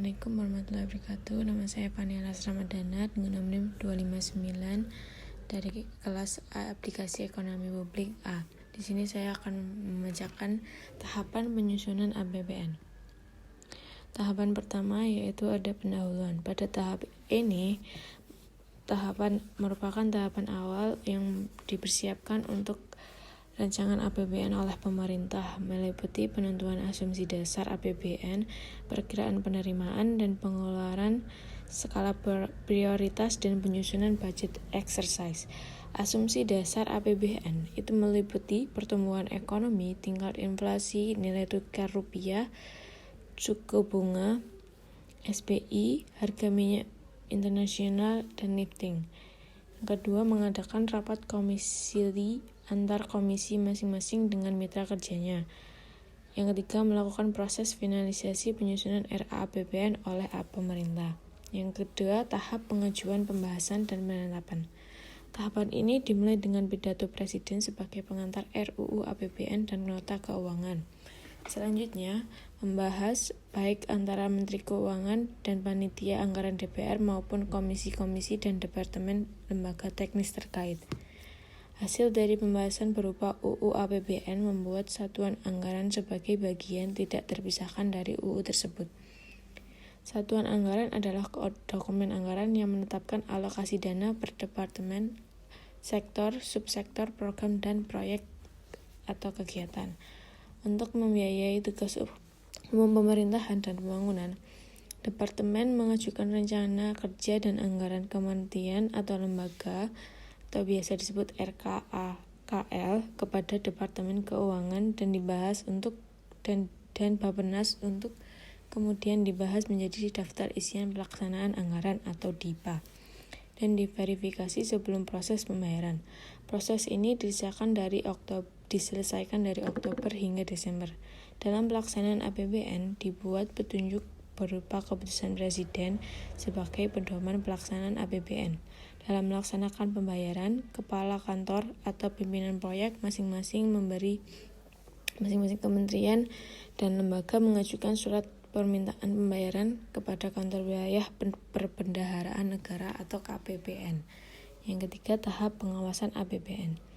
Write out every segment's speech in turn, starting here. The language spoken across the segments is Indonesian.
Assalamualaikum warahmatullahi wabarakatuh. Nama saya Fani Alas Ramadana dengan NIM 259 dari kelas A Aplikasi Ekonomi Publik A. Di sini saya akan membacakan tahapan penyusunan APBN. Tahapan pertama yaitu ada pendahuluan. Pada tahap ini, merupakan tahapan awal yang dipersiapkan untuk rancangan APBN oleh pemerintah, meliputi penentuan asumsi dasar APBN, perkiraan penerimaan dan pengeluaran, skala prioritas, dan penyusunan budget exercise. Asumsi dasar APBN itu meliputi pertumbuhan ekonomi, tingkat inflasi, nilai tukar rupiah, suku bunga, SPI, harga minyak internasional, dan lifting. Yang kedua, mengadakan rapat komisili antar komisi masing-masing dengan mitra kerjanya. Yang ketiga, melakukan proses finalisasi penyusunan RAAPBN oleh pemerintah. Yang kedua, tahap pengajuan pembahasan dan penetapan. Tahapan ini dimulai dengan pidato Presiden sebagai pengantar RUU APBN dan nota keuangan. Selanjutnya, membahas baik antara Menteri Keuangan dan panitia anggaran DPR maupun komisi-komisi dan departemen lembaga teknis terkait. Hasil dari pembahasan berupa UU APBN membuat satuan anggaran sebagai bagian tidak terpisahkan dari UU tersebut. Satuan anggaran adalah dokumen anggaran yang menetapkan alokasi dana per departemen, sektor, subsektor, program, dan proyek atau kegiatan. Untuk membiayai tugas umum pemerintahan dan pembangunan, Departemen mengajukan rencana kerja dan anggaran kementerian atau lembaga atau biasa disebut RKAKL kepada Departemen Keuangan dan dibahas dan Bappenas untuk kemudian dibahas menjadi daftar isian pelaksanaan anggaran atau DIPA dan diverifikasi sebelum proses pembayaran. Proses ini diselesaikan dari Oktober hingga Desember. Dalam pelaksanaan APBN dibuat petunjuk berupa keputusan Presiden sebagai pedoman pelaksanaan APBN. Dalam melaksanakan pembayaran, kepala kantor atau pimpinan proyek masing-masing kementerian dan lembaga mengajukan surat permintaan pembayaran kepada kantor wilayah perbendaharaan negara atau KPPN. Yang ketiga, tahap pengawasan APBN.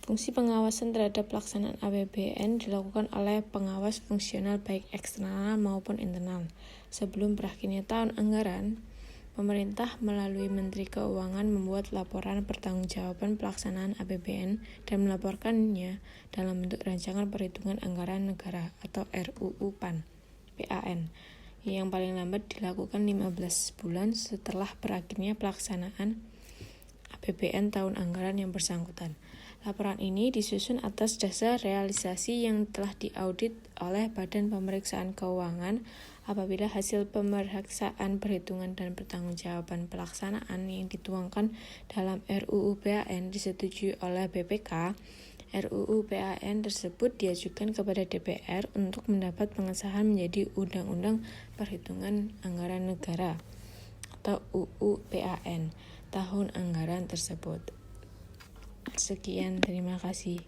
Fungsi pengawasan terhadap pelaksanaan APBN dilakukan oleh pengawas fungsional baik eksternal maupun internal. Sebelum berakhirnya tahun anggaran, pemerintah melalui Menteri Keuangan membuat laporan pertanggungjawaban pelaksanaan APBN dan melaporkannya dalam bentuk rancangan perhitungan anggaran negara atau RUU PAN yang paling lambat dilakukan 15 bulan setelah berakhirnya pelaksanaan APBN tahun anggaran yang bersangkutan. Laporan ini disusun atas dasar realisasi yang telah diaudit oleh Badan Pemeriksaan Keuangan. Apabila hasil pemeriksaan perhitungan dan pertanggungjawaban pelaksanaan yang dituangkan dalam RUU PAN disetujui oleh BPK, RUU PAN tersebut diajukan kepada DPR untuk mendapat pengesahan menjadi Undang-Undang Perhitungan Anggaran Negara atau UU PAN tahun anggaran tersebut. Sekian, terima kasih.